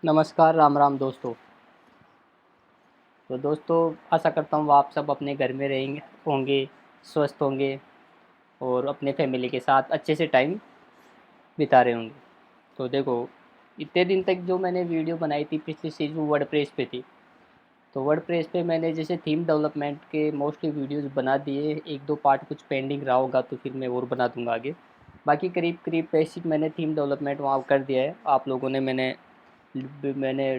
नमस्कार, राम राम दोस्तों। तो दोस्तों, आशा करता हूँ आप सब अपने घर में रहेंगे होंगे, स्वस्थ होंगे और अपने फैमिली के साथ अच्छे से टाइम बिता रहे होंगे। तो देखो, इतने दिन तक जो मैंने वीडियो बनाई थी पिछली सीरीज़ वो वर्डप्रेस पे थी। तो वर्डप्रेस पे मैंने जैसे थीम डेवलपमेंट के मोस्टली वीडियोज़ बना दिए, 1-2 पार्ट कुछ पेंडिंग रहा होगा तो फिर मैं और बना दूँगा आगे। बाकी करीब-करीब बेसिक मैंने थीम डेवलपमेंट वहाँ कर दिया है। आप लोगों ने मैंने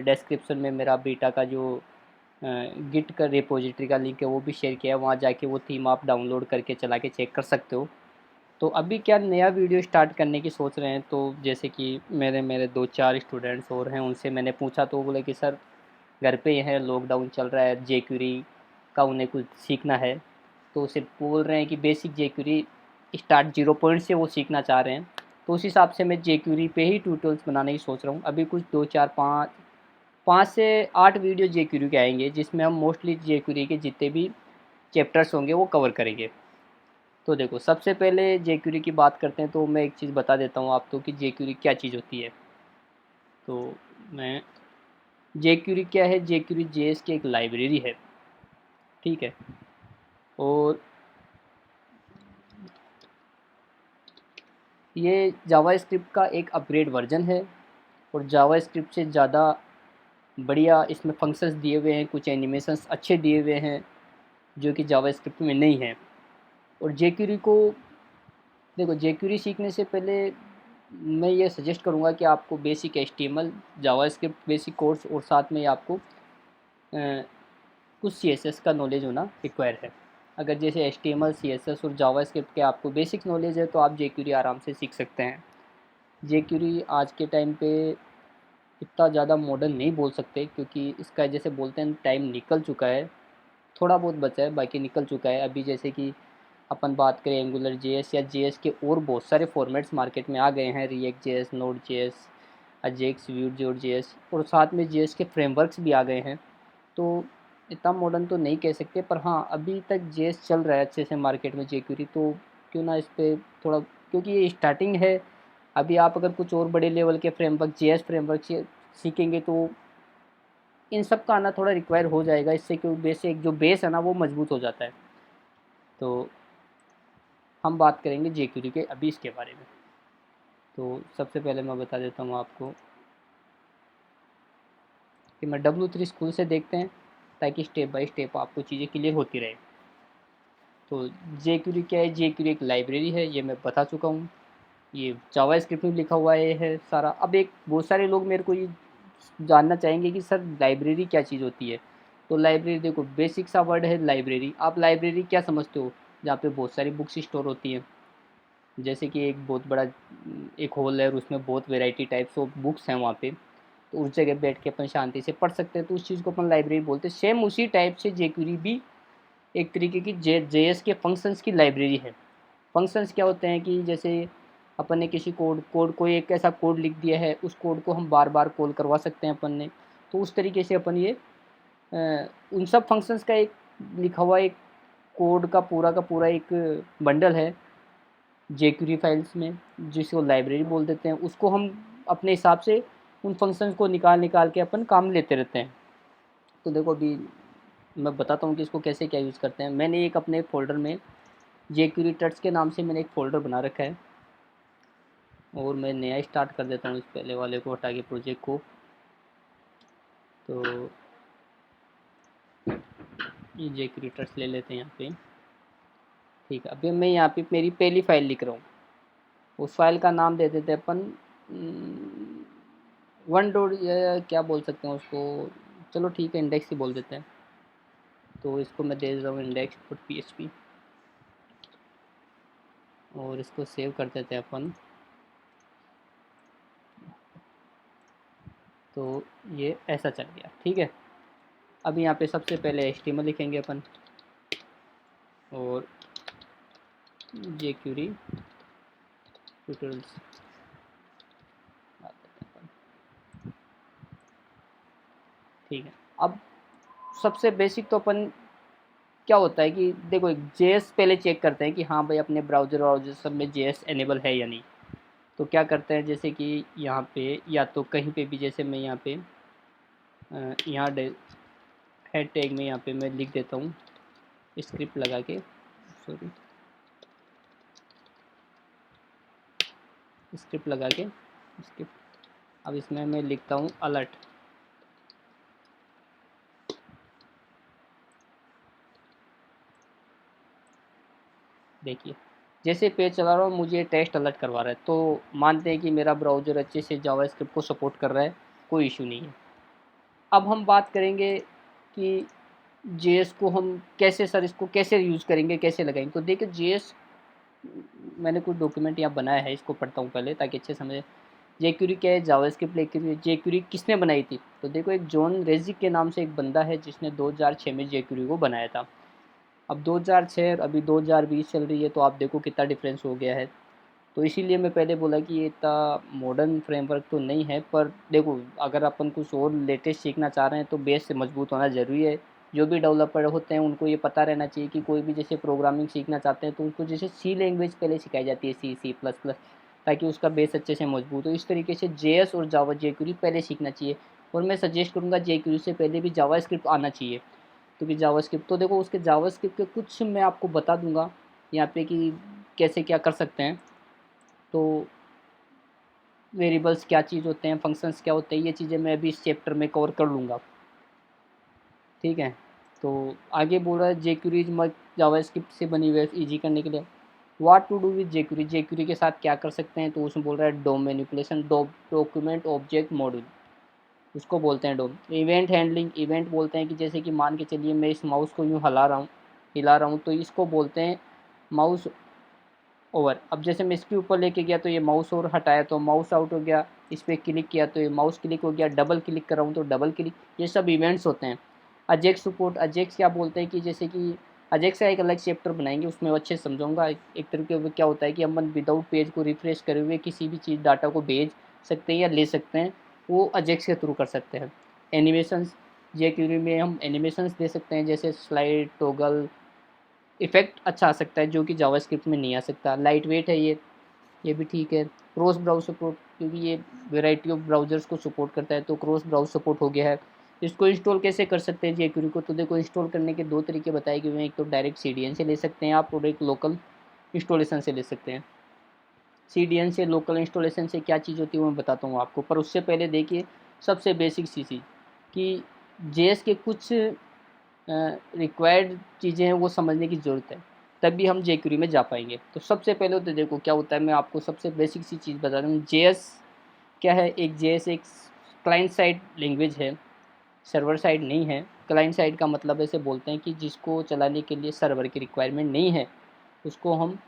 डिस्क्रिप्शन में मेरा बीटा का जो गिट का रिपोजिटरी का लिंक है वो भी शेयर किया है, वहाँ जाके वो थीम आप डाउनलोड करके चला के चेक कर सकते हो। तो अभी क्या नया वीडियो स्टार्ट करने की सोच रहे हैं, तो जैसे कि मेरे मेरे 2-4 स्टूडेंट्स और हैं, उनसे मैंने पूछा तो वो बोले कि सर घर पे ही हैं, लॉकडाउन चल रहा है, जेक्यूरी का उन्हें कुछ सीखना है। तो सिर्फ बोल रहे हैं कि बेसिक जेक्यूरी स्टार्ट 0 पॉइंट से वो सीखना चाह रहे हैं। तो उस हिसाब से मैं जेक्यूरी पे ही ट्यूटोरियल्स बनाने की सोच रहा हूँ। अभी कुछ 2-4-5 से 8 वीडियो जेक्यूरी के आएंगे, जिसमें हम मोस्टली जेक्यूरी के जितने भी चैप्टर्स होंगे वो कवर करेंगे। तो देखो, सबसे पहले जेक्यूरी की बात करते हैं, तो मैं एक चीज़ बता देता हूँ आपको कि जेक्यूरी क्या चीज़ होती है। तो मैं जेक्यूरी क्या है, जेक्यूरी जेएस की एक लाइब्रेरी है, ठीक है। और ये जावास्क्रिप्ट का एक अपग्रेड वर्जन है, और जावास्क्रिप्ट से ज़्यादा बढ़िया इसमें फंक्शंस दिए हुए हैं, कुछ एनिमेशंस अच्छे दिए हुए हैं जो कि जावास्क्रिप्ट में नहीं है। और जेक्यूरी को देखो, जेक्यूरी सीखने से पहले मैं ये सजेस्ट करूँगा कि आपको basic HTML, JavaScript basic course और साथ में आपको कुछ सीएसएस का नॉलेज होना रिक्वायर है। अगर जैसे एचटीएमएल, सीएसएस और जावास्क्रिप्ट के आपको बेसिक नॉलेज है तो आप जेक्यूरी आराम से सीख सकते हैं। जेक्यूरी आज के टाइम पे इतना ज़्यादा मॉडर्न नहीं बोल सकते, क्योंकि इसका जैसे बोलते हैं टाइम निकल चुका है, थोड़ा बहुत बचा है, बाकी निकल चुका है। अभी जैसे कि अपन बात करें एंगुलर जेएस या जेएस के और बहुत सारे फॉर्मेट्स मार्केट में आ गए हैं, React JS, Node JS, Ajax, Vue JS, और साथ में जेएस के फ्रेमवर्क्स भी आ गए हैं। तो इतना मॉडर्न तो नहीं कह सकते, पर हाँ अभी तक जेएस चल रहा है अच्छे से मार्केट में जेक्यूरी, तो क्यों ना इस पर थोड़ा, क्योंकि ये स्टार्टिंग है। अभी आप अगर कुछ और बड़े लेवल के फ्रेमवर्क, जेएस फ्रेमवर्क सीखेंगे तो इन सब का आना थोड़ा रिक्वायर हो जाएगा, इससे क्यों बेसिक जो बेस है ना वो मजबूत हो जाता है। तो हम बात करेंगे जेक्यूरी के अभी इसके बारे में। तो सबसे पहले मैं बता देता हूँ आपको कि मैं W3 स्कूल से देखते हैं, ताकि स्टेप बाय स्टेप आपको चीज़ें क्लियर होती रहे। तो जेक्यूरी क्या है, जेक्यूरी एक लाइब्रेरी है, ये मैं बता चुका हूँ। ये जावास्क्रिप्ट में लिखा हुआ है सारा। अब एक बहुत सारे लोग मेरे को ये जानना चाहेंगे कि सर लाइब्रेरी क्या चीज़ होती है। तो लाइब्रेरी देखो, बेसिक सा वर्ड है लाइब्रेरी। आप लाइब्रेरी क्या समझते हो? जहाँ पे बहुत सारी बुक्स स्टोर होती हैं, जैसे कि एक बहुत बड़ा एक हॉल है और उसमें बहुत वैरायटी टाइप्स ऑफ बुक्स हैं वहाँ पे, तो उस जगह बैठ के अपन शांति से पढ़ सकते हैं, तो उस चीज़ को अपन लाइब्रेरी बोलते हैं। सेम उसी टाइप से जेक्यूरी भी एक तरीके की जेएस के फंक्शंस की लाइब्रेरी है। फंक्शंस क्या होते हैं कि जैसे अपन ने किसी कोड कोड कोई एक ऐसा कोड लिख दिया है, उस कोड को हम बार बार कॉल करवा सकते हैं अपन ने। तो उस तरीके से अपन ये उन सब फंक्शंस का एक लिखा हुआ एक कोड का पूरा एक बंडल है जेक्यूरी फाइल्स में, जिसको लाइब्रेरी बोल देते हैं। उसको हम अपने हिसाब से उन फंक्शंस को निकाल निकाल के अपन काम लेते रहते हैं। तो देखो, अभी मैं बताता हूँ कि इसको कैसे क्या यूज़ करते हैं। मैंने एक अपने फ़ोल्डर में जेक्यूरी टट्स के नाम से मैंने एक फ़ोल्डर बना रखा है, और मैं नया स्टार्ट कर देता हूँ इस पहले वाले को हटा के प्रोजेक्ट को। तो ये जेक्यूरी टट्स ले लेते हैं यहाँ पे, ठीक है। अभी मैं यहाँ पे मेरी पहली फ़ाइल लिख रहा हूँ, उस फाइल का नाम दे देते हैं अपन वन डॉट, या क्या बोल सकते हैं उसको, चलो ठीक है इंडेक्स ही बोल देते हैं। तो इसको मैं दे रहा हूँ इंडेक्स डॉट पीएचपी, और इसको सेव कर देते हैं अपन। तो ये ऐसा चल गया, ठीक है। अब यहाँ पे सबसे पहले HTML लिखेंगे अपन, और जेक्यूरी ट्यूटोरियल्स, ठीक है। अब सबसे बेसिक तो अपन क्या होता है कि देखो, एक जेएस पहले चेक करते हैं कि हाँ भाई अपने ब्राउज़र सब में जेएस एनेबल है या नहीं। तो क्या करते हैं, जैसे कि यहाँ पे या तो कहीं पे भी, जैसे मैं यहाँ पे यहाँ हेड टैग में यहाँ पे मैं लिख देता हूँ स्क्रिप्ट लगा के, सॉरी स्क्रिप्ट लगा के स्क्रिप्ट। अब इसमें मैं लिखता हूँ अलर्ट। देखिए जैसे पेज चला रहा हूँ मुझे टेक्स्ट अलर्ट करवा रहा है, तो मानते हैं कि मेरा ब्राउज़र अच्छे से जावास्क्रिप्ट को सपोर्ट कर रहा है, कोई इशू नहीं है। अब हम बात करेंगे कि जेएस को हम कैसे, सर इसको कैसे यूज़ करेंगे, कैसे लगाएंगे। तो देखिए जेएस मैंने कुछ डॉक्यूमेंट यहाँ बनाया है, इसको पढ़ता हूँ पहले ताकि अच्छे समझे। जेक्यूरी क्या है, जावास्क्रिप्ट जेक्यूरी किसने बनाई थी, तो देखो एक जॉन रेजिक के नाम से एक बंदा है जिसने 2006 में जेक्यूरी को बनाया था। अब 2006 अभी 2020 चल रही है, तो आप देखो कितना डिफरेंस हो गया है। तो इसीलिए मैं पहले बोला कि ये इतना मॉडर्न फ्रेमवर्क तो नहीं है, पर देखो अगर अपन कुछ और लेटेस्ट सीखना चाह रहे हैं तो बेस से मजबूत होना ज़रूरी है। जो भी डेवलपर होते हैं उनको ये पता रहना चाहिए कि कोई भी जैसे प्रोग्रामिंग सीखना चाहते हैं तो उनको जैसे सी लैंग्वेज पहले सिखाई जाती है, सी प्लस प्लस, ताकि उसका बेस अच्छे से मजबूत हो। इस तरीके से जेएस और जावा जेक्यूरी पहले सीखना चाहिए, और मैं सजेस्ट करूँगा जेक्यूरी से पहले भी जावा स्क्रिप्ट आना चाहिए, क्योंकि जावास्क्रिप्ट तो देखो उसके जावास्क्रिप्ट के कुछ मैं आपको बता दूंगा यहाँ पे कि कैसे क्या कर सकते हैं। तो वेरिएबल्स क्या चीज़ होते हैं, फंक्शंस क्या होते हैं, ये चीज़ें मैं अभी इस चैप्टर में कवर कर लूँगा, ठीक है। तो आगे बोल रहा है जेक्यूरी मत जावास्क्रिप्ट से बनी हुई है ईजी करने के लिए। व्हाट टू डू विद जेक्यूरी, जेक्यूरी के साथ क्या कर सकते हैं, तो उसमें बोल रहा है डोम मैनिपुलेशन, डॉक्यूमेंट ऑब्जेक्ट मॉड्यूल, उसको बोलते हैं डोम। इवेंट हैंडलिंग, इवेंट बोलते हैं कि जैसे कि मान के चलिए मैं इस माउस को यूँ हिला रहा हूँ तो इसको बोलते हैं माउस ओवर। अब जैसे मैं इसके ऊपर लेके गया तो ये माउस ओवर हटाया तो माउस आउट हो गया, इस पर क्लिक किया तो ये माउस क्लिक हो गया, डबल क्लिक कर रहा हूँ तो डबल क्लिक, ये सब इवेंट्स होते हैं। अजेक्स सपोर्ट, अजेक्स क्या बोलते हैं कि जैसे कि अजेक्स का एक अलग चैप्टर बनाएंगे, उसमें अच्छे से समझाऊंगा। एक तरीके से क्या होता है कि हम विदाउट पेज को रिफ्रेश करे हुए किसी भी चीज़ डाटा को भेज सकते हैं या ले सकते हैं, वो अजेक्स के थ्रू कर सकते हैं। एनिमेशंस, जेक्यूरी में हम एनिमेशंस दे सकते हैं, जैसे स्लाइड, टॉगल, इफेक्ट अच्छा आ सकता है जो कि जावास्क्रिप्ट में नहीं आ सकता। लाइट वेट है ये भी ठीक है। क्रॉस ब्राउज सपोर्ट, क्योंकि ये वैरायटी ऑफ ब्राउजर्स को सपोर्ट करता है तो क्रॉस ब्राउज सपोर्ट हो गया है। इसको इंस्टॉल कैसे कर सकते हैं जेक्यूरी को, तो देखो इंस्टॉल करने के दो तरीके बताए गए हैं, एक तो डायरेक्ट सीडीएन से ले सकते हैं आप, और एक लोकल इंस्टॉलेशन से ले सकते हैं। सीडीएन से, लोकल इंस्टॉलेशन से क्या चीज़ होती है वो मैं बताता हूँ आपको, पर उससे पहले देखिए सबसे बेसिक सी चीज़ कि जेएस के कुछ रिक्वायर्ड चीज़ें हैं वो समझने की ज़रूरत है, तभी हम जेक्यूरी में जा पाएंगे। तो सबसे पहले तो देखो क्या होता है, मैं आपको सबसे बेसिक सी चीज़ बता रहा हूँ। जेएस क्या है, एक जेएस एक क्लाइंट साइड लैंग्वेज है, सर्वर साइड नहीं है। क्लाइंट साइड का मतलब ऐसे बोलते हैं कि जिसको चलाने के लिए सर्वर की रिक्वायरमेंट नहीं है, उसको हम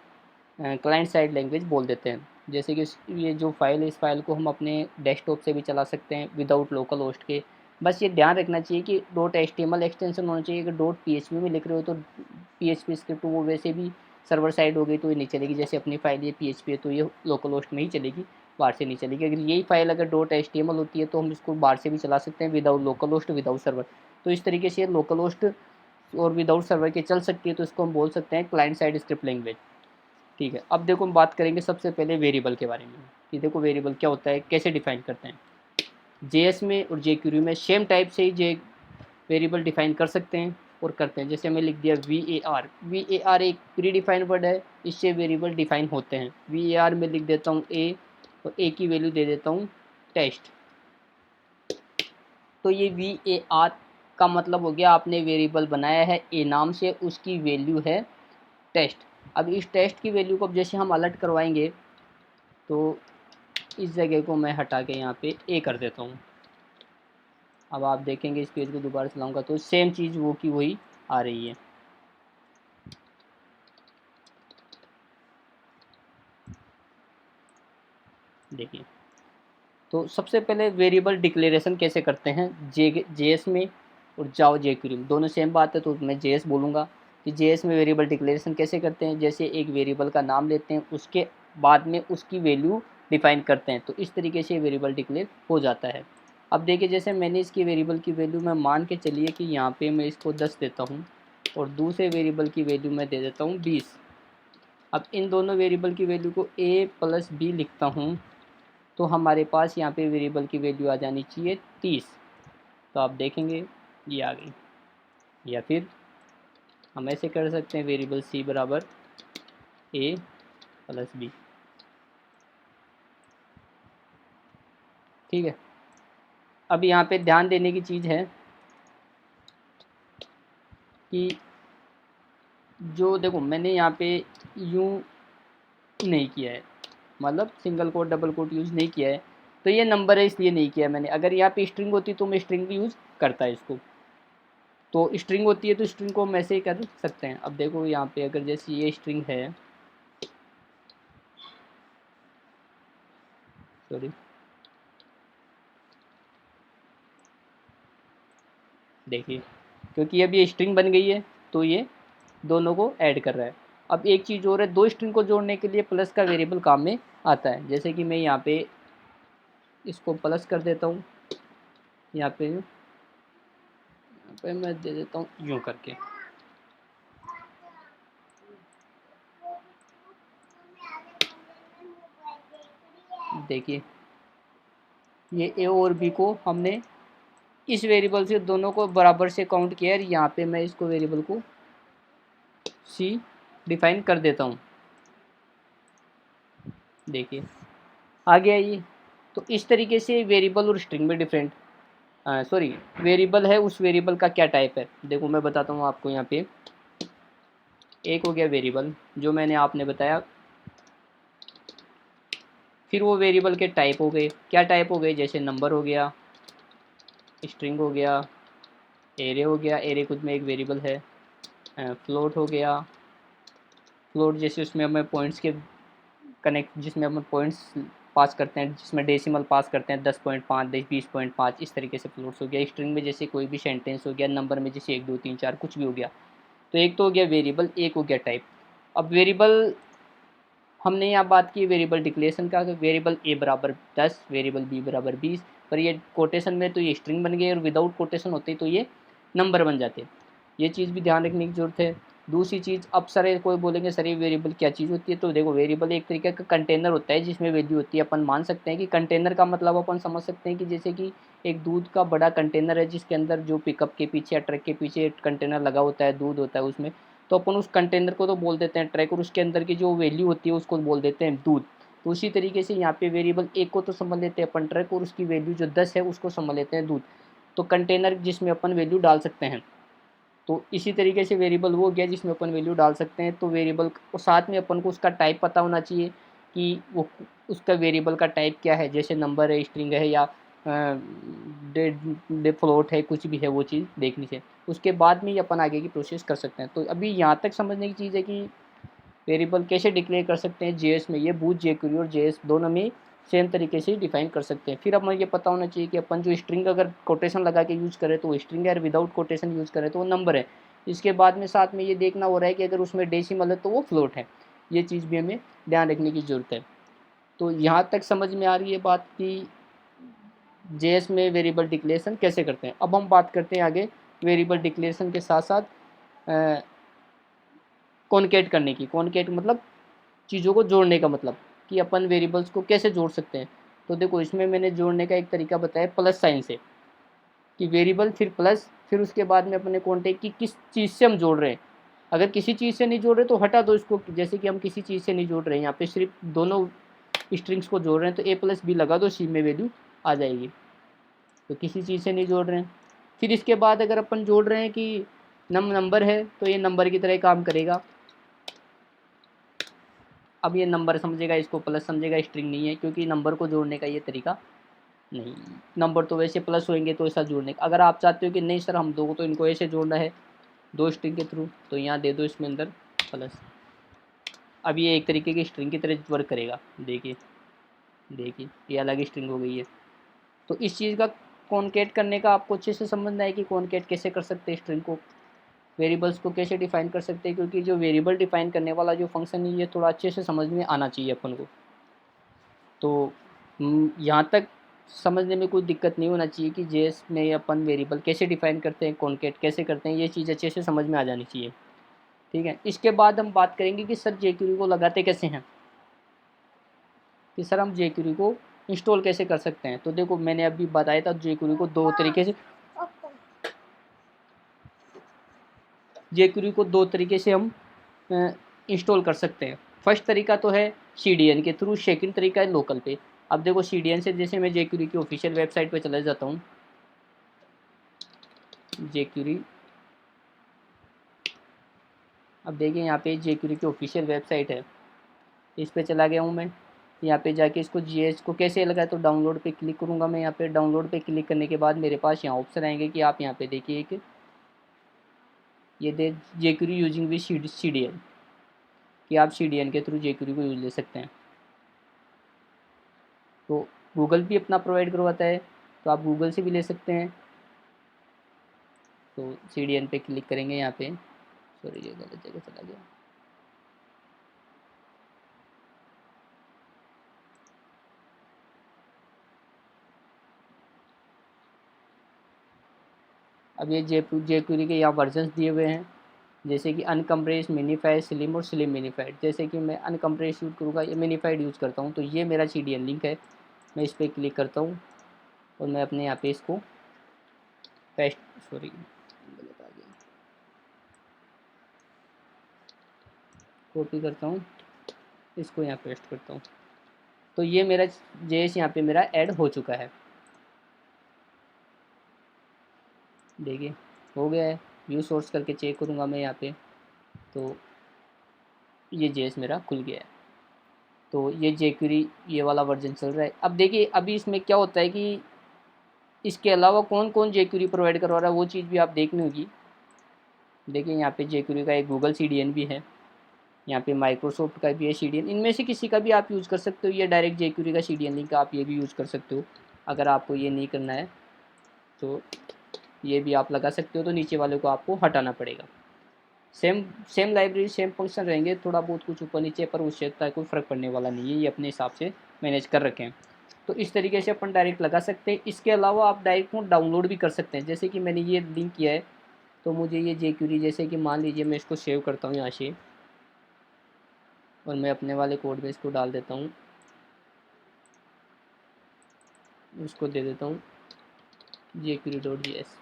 क्लाइंट साइड लैंग्वेज बोल देते हैं। जैसे कि ये जो फाइल है, इस फाइल को हम अपने डेस्कटॉप से भी चला सकते हैं विदाउट लोकल होस्ट के। बस ये ध्यान रखना चाहिए कि .html एक्सटेंशन होना चाहिए। अगर .php में लिख रहे हो तो PHP स्क्रिप्ट वो वैसे भी सर्वर साइड हो गई तो ये नहीं चलेगी। जैसे अपनी फाइल ये PHP है तो ये लोकल होस्ट में ही चलेगी, बाहर से नहीं चलेगी। अगर यही फाइल अगर .html होती है तो हम इसको बाहर से भी चला सकते हैं without local host, without server. तो इस तरीके से लोकल होस्ट और विदाउट सर्वर के चल सकती है, तो इसको हम बोल सकते हैं क्लाइंट साइड स्क्रिप्ट लैंग्वेज, ठीक है। अब देखो हम बात करेंगे सबसे पहले वेरिएबल के बारे में कि देखो वेरिएबल क्या होता है, कैसे डिफाइन करते हैं। जेएस में और जेक्यूरी में सेम टाइप से ही जे वेरिएबल डिफाइन कर सकते हैं और करते हैं। जैसे मैं लिख दिया वी ए आर एक प्री डिफाइंड वर्ड है, इससे वेरिएबल डिफाइन होते हैं। वी ए आर में लिख देता हूँ ए, और ए की वैल्यू दे देता हूँ टेस्ट। तो ये वी ए आर का मतलब हो गया आपने वेरिएबल बनाया है ए नाम से, उसकी वैल्यू है टेस्ट। अब इस टेस्ट की वैल्यू को अब जैसे हम अलर्ट करवाएंगे तो इस जगह को मैं हटा के यहाँ पे ए कर देता हूँ। अब आप देखेंगे इस पेज को दोबारा चलाऊंगा तो सेम चीज़ वो की वही आ रही है। देखिए तो सबसे पहले वेरिएबल डिक्लेरेशन कैसे करते हैं जेएस में और जावा जेक्यूरी में, दोनों सेम बात है तो मैं जेएस बोलूँगा कि जेएस में वेरिएबल डिक्लेरेशन कैसे करते हैं। जैसे एक वेरिएबल का नाम लेते हैं, उसके बाद में उसकी वैल्यू डिफाइन करते हैं, तो इस तरीके से वेरिएबल डिक्लेयर हो जाता है। अब देखिए जैसे मैंने इसकी वेरिएबल की वैल्यू मैं मान के चलिए कि यहाँ पे मैं इसको 10 देता हूँ और दूसरे वेरिएबल की वैल्यू मैं दे देता हूँ 20। अब इन दोनों वेरिएबल की वैल्यू को a + b लिखता हूँ तो हमारे पास यहाँ पे वेरिएबल की वैल्यू आ जानी चाहिए 30। तो आप देखेंगे ये आ गई। या फिर हम ऐसे कर सकते हैं वेरिएबल सी बराबर ए प्लस बी। ठीक है। अब यहाँ पे ध्यान देने की चीज़ है कि जो देखो मैंने यहाँ पे यूँ नहीं किया है, मतलब single quote double quote use नहीं किया है, तो ये नंबर है इसलिए नहीं किया मैंने। अगर यहाँ पे स्ट्रिंग होती तो मैं स्ट्रिंग भी यूज़ करता है इसको। तो स्ट्रिंग होती है तो स्ट्रिंग को हम ऐसे ही कर सकते हैं। अब देखो यहाँ पे अगर जैसे ये स्ट्रिंग है, सॉरी देखिए, क्योंकि अब ये स्ट्रिंग बन गई है तो ये दोनों को ऐड कर रहा है। अब एक चीज़ और है, दो स्ट्रिंग को जोड़ने के लिए प्लस का वेरिएबल काम में आता है। जैसे कि मैं यहाँ पे इसको प्लस कर देता हूँ, यहाँ पे मैं दे देता हूँ यूँ करके। देखिए ये ए और बी को हमने इस वेरिएबल से दोनों को बराबर से काउंट किया है। यहाँ पे मैं इसको वेरिएबल को सी डिफाइन कर देता हूँ। देखिए आ गया ये। तो इस तरीके से वेरिएबल और स्ट्रिंग में डिफरेंट, सॉरी वेरिएबल है, उस वेरिएबल का क्या टाइप है देखो मैं बताता हूँ आपको। यहाँ पे एक हो गया वेरिएबल जो मैंने आपने बताया, फिर वो वेरिएबल के टाइप हो गए। क्या टाइप हो गए, जैसे नंबर हो गया, स्ट्रिंग हो गया, एरे हो गया, एरे खुद में एक वेरिएबल है, फ्लोट हो गया, फ्लोट जैसे उसमें हमें पॉइंट्स के कनेक्ट, जिसमें हम पॉइंट्स पास करते हैं, जिसमें डेसिमल पास करते हैं 10.5 20.5 इस तरीके से फ्लोट्स हो गया। स्ट्रिंग में जैसे कोई भी सेंटेंस हो गया, नंबर में जैसे 1 2 3 4 कुछ भी हो गया। तो एक तो हो गया वेरिएबल, एक हो गया टाइप। अब वेरिएबल हमने यहाँ बात की वेरिएबल डिक्लेरेशन का, वेरिएबल ए बराबर 10, वेरिएबल बी बराबर 20, पर ये कोटेशन में तो ये स्ट्रिंग बन गए और विदाउट कोटेशन होते तो ये नंबर बन जाते। ये चीज़ भी ध्यान रखने की ज़रूरत है। दूसरी चीज़, अब सर कोई बोलेंगे सर ये वेरिएबल क्या चीज़ होती है, तो देखो वेरिएबल एक तरीके का कंटेनर होता है जिसमें वैल्यू होती है। अपन मान सकते हैं कि कंटेनर का मतलब अपन समझ सकते हैं कि जैसे कि एक दूध का बड़ा कंटेनर है जिसके अंदर जो पिकअप के पीछे या ट्रक के पीछे कंटेनर लगा होता है, दूध होता है उसमें, तो अपन उस कंटेनर को तो बोल देते हैं ट्रक, और उसके अंदर की जो वैल्यू होती है उसको बोल देते हैं दूध। तो उसी तरीके से यहाँ पे वेरिएबल एक को तो समझ लेते हैं अपन ट्रक, और उसकी वैल्यू जो 10 है उसको समझ लेते हैं दूध। तो कंटेनर जिसमें अपन वैल्यू डाल सकते हैं। तो इसी तरीके से वेरिएबल वो गया जिसमें अपन वैल्यू डाल सकते हैं। तो वेरिएबल और साथ में अपन को उसका टाइप पता होना चाहिए कि वो उसका वेरिएबल का टाइप क्या है, जैसे नंबर है, स्ट्रिंग है, या डे फ्लोट है, कुछ भी है, वो चीज़ देखनी चाहिए। उसके बाद में ही अपन आगे की प्रोसेस कर सकते हैं। तो अभी यहाँ तक समझने की चीज़ है कि वेरिएबल कैसे डिक्लेयर कर सकते हैं जेएस में। ये बूट जेक्यूरी और जेएस दोनों में सेम तरीके से डिफाइन कर सकते हैं। फिर हमें ये पता होना चाहिए कि अपन जो स्ट्रिंग अगर कोटेशन लगा के यूज़ करें तो वो स्ट्रिंग है, और विदाउट कोटेशन यूज़ करें तो वो नंबर है। इसके बाद में साथ में ये देखना हो रहा है कि अगर उसमें डेसिमल है तो वो फ्लोट है। ये चीज़ भी हमें ध्यान रखने की ज़रूरत है। तो यहाँ तक समझ में आ रही है बात कि जेएस में वेरिएबल डिक्लेरेशन कैसे करते हैं। अब हम बात करते हैं आगे वेरिएबल डिक्लेरेशन के साथ साथ कॉन्केट करने की। कॉन्केट मतलब चीज़ों को जोड़ने का, मतलब कि अपन वेरिएबल्स को कैसे जोड़ सकते हैं। तो देखो इसमें मैंने जोड़ने का एक तरीका बताया प्लस साइन से, कि वेरिएबल फिर प्लस, फिर उसके बाद में अपने कॉन्टेक्ट की किस चीज़ से हम जोड़ रहे हैं। अगर किसी चीज़ से नहीं जोड़ रहे तो हटा दो इसको, जैसे कि हम किसी चीज़ से नहीं जोड़ रहे हैं, यहाँ पे सिर्फ दोनों स्ट्रिंग्स को जोड़ रहे हैं तो ए प्लस बी लगा दो, सी में वैल्यू आ जाएगी। तो किसी चीज़ से नहीं जोड़ रहे हैं। फिर इसके बाद अगर अपन जोड़ रहे हैं कि नंबर है तो ये नंबर की तरह काम करेगा। अब ये नंबर समझेगा, इसको प्लस समझेगा, स्ट्रिंग नहीं है, क्योंकि नंबर को जोड़ने का ये तरीका नहीं। नंबर तो वैसे प्लस होंगे तो ऐसा जोड़ने का। अगर आप चाहते हो कि नहीं सर हम दो तो इनको ऐसे जोड़ना है दो स्ट्रिंग के थ्रू, तो यहाँ दे दो इसमें अंदर प्लस। अब ये एक तरीके की स्ट्रिंग की तरह वर्क करेगा। देखिए देखिए ये अलग स्ट्रिंग हो गई है। तो इस चीज़ का कॉन्केट करने का आपको अच्छे से समझना है कि कॉन्केट कैसे कर सकते हैं, स्ट्रिंग को, वेरिएबल्स को कैसे डिफाइन कर सकते हैं। क्योंकि जो वेरिएबल डिफाइन करने वाला जो फंक्शन है ये थोड़ा अच्छे से समझ में आना चाहिए अपन को। तो यहाँ तक समझने में कोई दिक्कत नहीं होना चाहिए कि जेएस में अपन वेरिएबल कैसे डिफाइन करते हैं, कॉन्केट कैसे करते हैं, ये चीज़ अच्छे से समझ में आ जानी चाहिए। ठीक है। इसके बाद हम बात करेंगे कि सर जेक्यूरी को लगाते कैसे हैं, कि सर हम जेक्यूरी को इंस्टॉल कैसे कर सकते हैं। तो देखो मैंने अभी बताया था जेक्यूरी को दो तरीके से jQuery को दो तरीके से हम इंस्टॉल कर सकते हैं। फर्स्ट तरीका तो है CDN के थ्रू, सेकंड तरीका है लोकल पे। अब देखो CDN से जैसे मैं jQuery की ऑफिशियल वेबसाइट पे चला जाता हूँ, jQuery, अब देखिए यहाँ पे jQuery की ऑफिशियल वेबसाइट है, इस पे चला गया हूँ मैं। यहाँ पे जाके इसको GS को कैसे लगाए, तो डाउनलोड पे क्लिक करूँगा मैं। यहाँ पे डाउनलोड पे क्लिक करने के बाद मेरे पास यहाँ ऑप्शन आएंगे कि आप यहाँ पे देखिए एक ये दे jQuery यूजिंग विद CDN, कि आप CDN के थ्रू jQuery को यूज ले सकते हैं। तो गूगल भी अपना प्रोवाइड करवाता है, तो आप गूगल से भी ले सकते हैं। तो CDN पे क्लिक करेंगे यहाँ पे, सॉरी ये गलत जगह चला गया। अब ये jQuery के यहाँ वर्जन्स दिए हुए हैं, जैसे कि अनकम्प्रेस्ड, मिनीफाइड, स्लिम और स्लिम मिनीफाइड। जैसे कि मैं अनकम्प्रेस्ड यूज़ करूँगा या मिनीफाइड यूज़ करता हूँ, तो ये मेरा CDN लिंक है। मैं इस पर क्लिक करता हूँ और मैं अपने यहाँ पे इसको पेस्ट, सॉरी गलत आ गया, कॉपी करता हूँ, इसको यहाँ पेस्ट करता हूँ। तो ये मेरा JS यहाँ पे मेरा ऐड हो चुका है, देखिए हो गया है। व्यू सोर्स करके चेक करूँगा मैं यहाँ पे, तो ये JS मेरा खुल गया है। तो ये jQuery ये वाला वर्जन चल रहा है। अब देखिए अभी इसमें क्या होता है कि इसके अलावा कौन कौन jQuery प्रोवाइड करवा रहा है, वो चीज़ भी आप देखनी होगी। देखिए यहाँ पे jQuery का एक गूगल CDN भी है, यहाँ पे माइक्रोसॉफ्ट का भी है CDN। इनमें से किसी का भी आप यूज़ कर सकते हो, या डायरेक्ट jQuery का CDN लिंक आप ये भी यूज़ कर सकते हो। अगर आपको ये नहीं करना है तो ये भी आप लगा सकते हो, तो नीचे वाले को आपको हटाना पड़ेगा। Same same library, same function रहेंगे, थोड़ा बहुत कुछ ऊपर नीचे, पर उससे कोई फ़र्क पड़ने वाला नहीं है, ये अपने हिसाब से मैनेज कर रखे हैं। तो इस तरीके से अपन डायरेक्ट लगा सकते हैं। इसके अलावा आप डायरेक्ट नोट डाउनलोड भी कर सकते हैं, जैसे कि मैंने ये लिंक किया है, तो मुझे ये jQuery, जैसे कि मान लीजिए मैं इसको सेव करता हूँ यहाँ से, और मैं अपने वाले कोड में इसको डाल देता हूँ, इसको दे देता हूँ jQuery.js।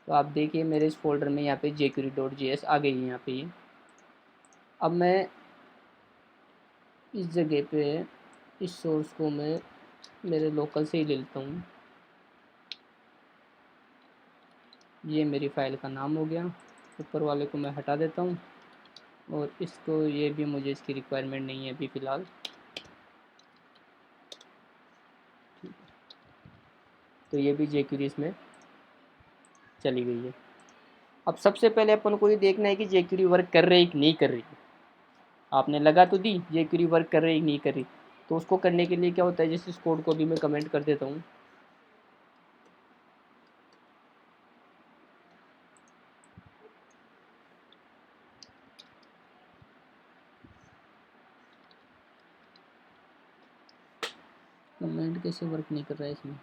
तो आप देखिए मेरे इस फोल्डर में यहाँ पे jQuery.js आ गई है यहाँ पे ये। अब मैं इस जगह पे इस सोर्स को मैं मेरे लोकल से ही ले लेता हूँ। ये मेरी फ़ाइल का नाम हो गया, ऊपर वाले को मैं हटा देता हूँ, और इसको, ये भी मुझे इसकी रिक्वायरमेंट नहीं है अभी फ़िलहाल। तो ये भी jQuery इसमें चली गई है। अब सबसे पहले अपन को ये देखना है कि jQuery वर्क कर रही है कि नहीं कर रही। आपने लगा तो दी jQuery वर्क कर रही है कि नहीं कर रही, तो उसको करने के लिए क्या होता है, जैसे इस कोड को भी मैं कमेंट कर देता हूँ। कमेंट कैसे वर्क नहीं कर रहा है इसमें,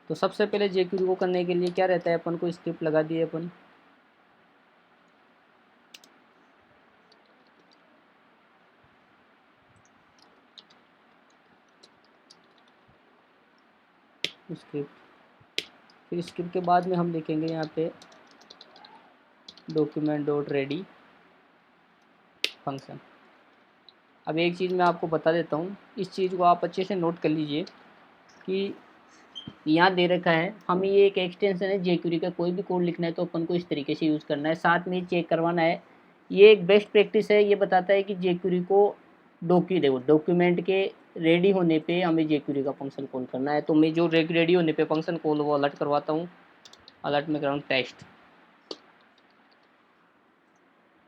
तो सबसे पहले jQuery को करने के लिए क्या रहता है, अपन को स्क्रिप्ट लगा दिए अपन। स्क्रिप्ट, फिर स्क्रिप्ट के बाद में हम लिखेंगे यहाँ पे document.ready फंक्शन। अब एक चीज़ मैं आपको बता देता हूँ, इस चीज़ को आप अच्छे से नोट कर लीजिए कि यहाँ दे रखा है हमें ये एक एक्सटेंशन है jQuery का, कोई भी कोड लिखना है तो अपन को इस तरीके से यूज़ करना है, साथ में चेक करवाना है। ये एक बेस्ट प्रैक्टिस है, ये बताता है कि jQuery को डॉक्यूमेंट के रेडी होने पे हमें jQuery का फंक्शन कॉल करना है। तो मैं जो रेडी होने पे फंक्शन कॉल वो अलर्ट करवाता हूँ, अलर्ट में कराऊँ टेस्ट।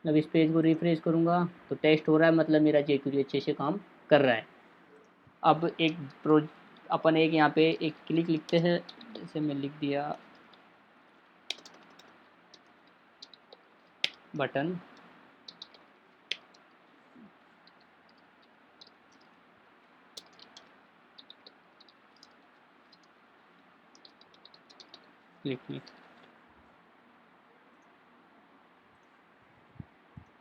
अब इस पेज को रिफ्रेश करूँगा तो टेस्ट हो रहा है, मतलब मेरा jQuery अच्छे से काम कर रहा है। अब अपन एक यहाँ पे एक क्लिक लिखते हैं, जैसे मैं लिख दिया बटन, क्लिक,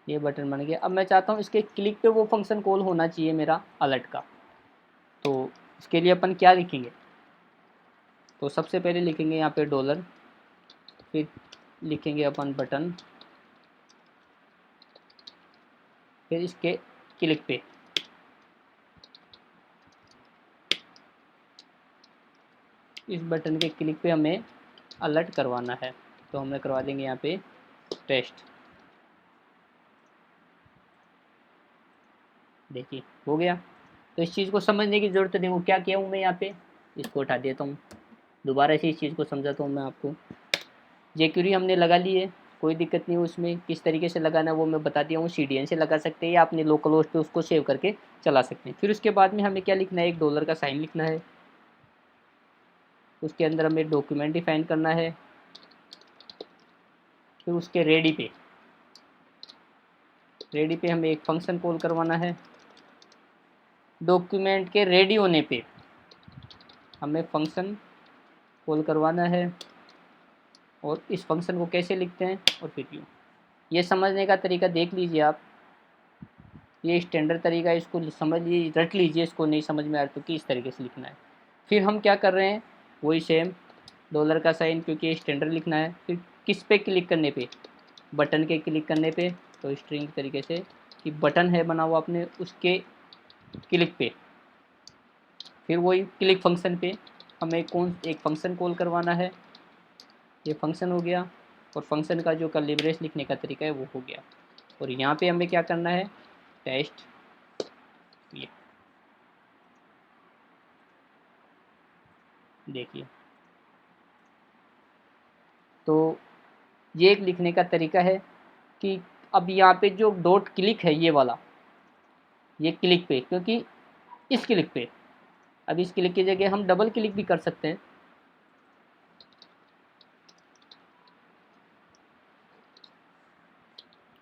ये बटन बन गया। अब मैं चाहता हूँ इसके क्लिक पे वो फंक्शन कॉल होना चाहिए मेरा अलर्ट का, तो इसके लिए अपन क्या लिखेंगे, तो सबसे पहले लिखेंगे यहाँ पे डॉलर, फिर लिखेंगे अपन बटन, फिर इसके क्लिक पे, इस बटन के क्लिक पे हमें अलर्ट करवाना है, तो हमें करवा देंगे यहाँ पे टेस्ट। देखिए हो गया। तो इस चीज़ को समझने की ज़रूरत है। देखो क्या किया हूँ मैं यहाँ पे, इसको उठा देता हूँ, दोबारा से इस चीज़ को समझाता हूँ मैं आपको। jQuery हमने लगा ली है, कोई दिक्कत नहीं है उसमें, किस तरीके से लगाना है वो मैं बता दिया हूँ। CDN से लगा सकते हैं या अपने लोकल होस्ट पे उसको सेव करके चला सकते हैं। फिर उसके बाद में हमें क्या लिखना है, एक डॉलर का साइन लिखना है, उसके अंदर हमें डॉक्यूमेंट डिफाइन करना है, फिर उसके रेडी पे हमें एक फंक्शन कॉल करवाना है। डॉक्यूमेंट के रेडी होने पे हमें फंक्शन कॉल करवाना है, और इस फंक्शन को कैसे लिखते हैं और फिर यूँ। ये समझने का तरीका देख लीजिए आप, ये स्टैंडर्ड तरीका है, इसको समझ लीजिए, रट लीजिए। इसको नहीं समझ में आ रहा तो कि इस तरीके से लिखना है। फिर हम क्या कर रहे हैं, वही सेम डॉलर का साइन, क्योंकि स्टैंडर्ड लिखना है। फिर किस पे क्लिक करने पे, बटन के क्लिक करने पे, तो स्ट्रिंग तरीके से कि बटन है बना हुआ अपने, उसके क्लिक पे, फिर वही क्लिक फंक्शन पे हमें एक फंक्शन कॉल करवाना है। ये फंक्शन हो गया, और फंक्शन का जो कर्ली ब्रेस लिखने का तरीका है वो हो गया। और यहाँ पे हमें क्या करना है, टेस्ट, ये देखिए। तो ये एक लिखने का तरीका है कि अब यहाँ पे जो डॉट क्लिक है ये वाला, ये क्लिक पे, क्योंकि इस क्लिक पे, अब इस क्लिक की जगह हम डबल क्लिक भी कर सकते हैं,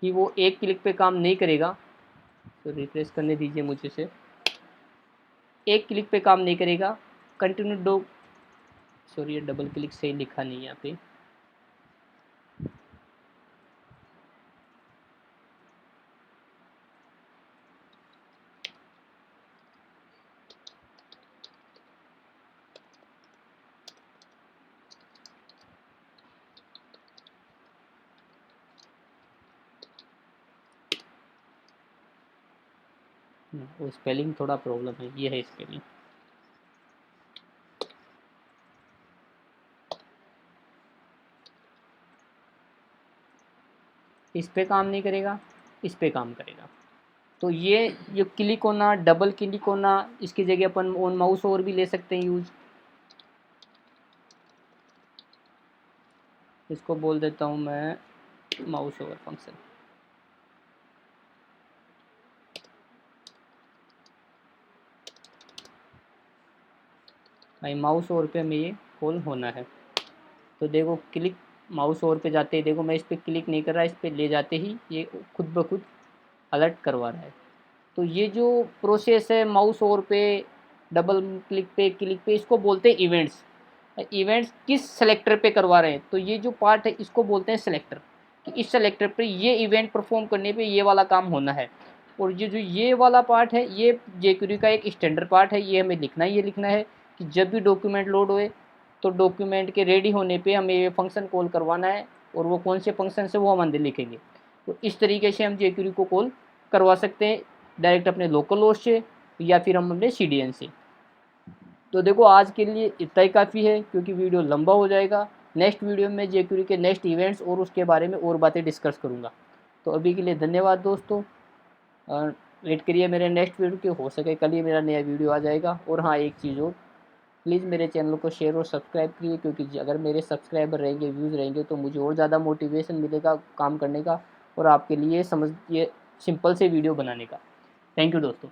कि वो एक क्लिक पे काम नहीं करेगा। तो रिफ्रेश करने दीजिए मुझे से, एक क्लिक पे काम नहीं करेगा, कंटिन्यू डो, सॉरी ये डबल क्लिक से ही लिखा नहीं यहाँ पे, वो स्पेलिंग थोड़ा प्रॉब्लम है, ये है स्पेलिंग। इस पे काम नहीं करेगा, इस पे काम करेगा। तो ये जो क्लिक होना, डबल क्लिक होना, इसकी जगह अपन ऑन माउस और भी ले सकते हैं यूज। इसको बोल देता हूँ मैं माउस ओवर फंक्शन। भाई माउस ओवर पे हमें ये कॉल होना है। तो देखो क्लिक, माउस ओवर पे जाते ही देखो मैं इस पर क्लिक नहीं कर रहा, इस पर ले जाते ही ये खुद ब खुद अलर्ट करवा रहा है। तो ये जो प्रोसेस है माउस ओवर पे, डबल क्लिक पे, इसको बोलते हैं इवेंट्स। इवेंट्स किस सेलेक्टर पे करवा रहे हैं, तो ये जो पार्ट है इसको बोलते हैं सेलेक्टर, कि इस सेलेक्टर पे ये इवेंट परफॉर्म करने पे ये वाला काम होना है। और ये जो ये वाला पार्ट है ये jQuery का एक स्टैंडर्ड पार्ट है, ये हमें लिखना ही, ये लिखना है कि जब भी डॉक्यूमेंट लोड होए तो डॉक्यूमेंट के रेडी होने पे हमें ये फंक्शन कॉल करवाना है, और वो कौन से फंक्शन से वो हम अंदर लिखेंगे। तो इस तरीके से हम jQuery को कॉल करवा सकते हैं, डायरेक्ट अपने लोकल होस्ट से या फिर हम अपने CDN से। तो देखो आज के लिए इतना ही काफ़ी है, क्योंकि वीडियो लंबा हो जाएगा। नेक्स्ट वीडियो में jQuery के नेक्स्ट इवेंट्स और उसके बारे में और बातें डिस्कस करूँगा। तो अभी के लिए धन्यवाद दोस्तों, वेट करिए मेरे नेक्स्ट वीडियो के, हो सके कल ही मेरा नया वीडियो आ जाएगा। और हाँ एक चीज़ और, प्लीज़ मेरे चैनल को शेयर और सब्सक्राइब करिए, क्योंकि अगर मेरे सब्सक्राइबर रहेंगे, व्यूज़ रहेंगे, तो मुझे और ज़्यादा मोटिवेशन मिलेगा काम करने का, और आपके लिए समझिए सिंपल से वीडियो बनाने का। थैंक यू दोस्तों।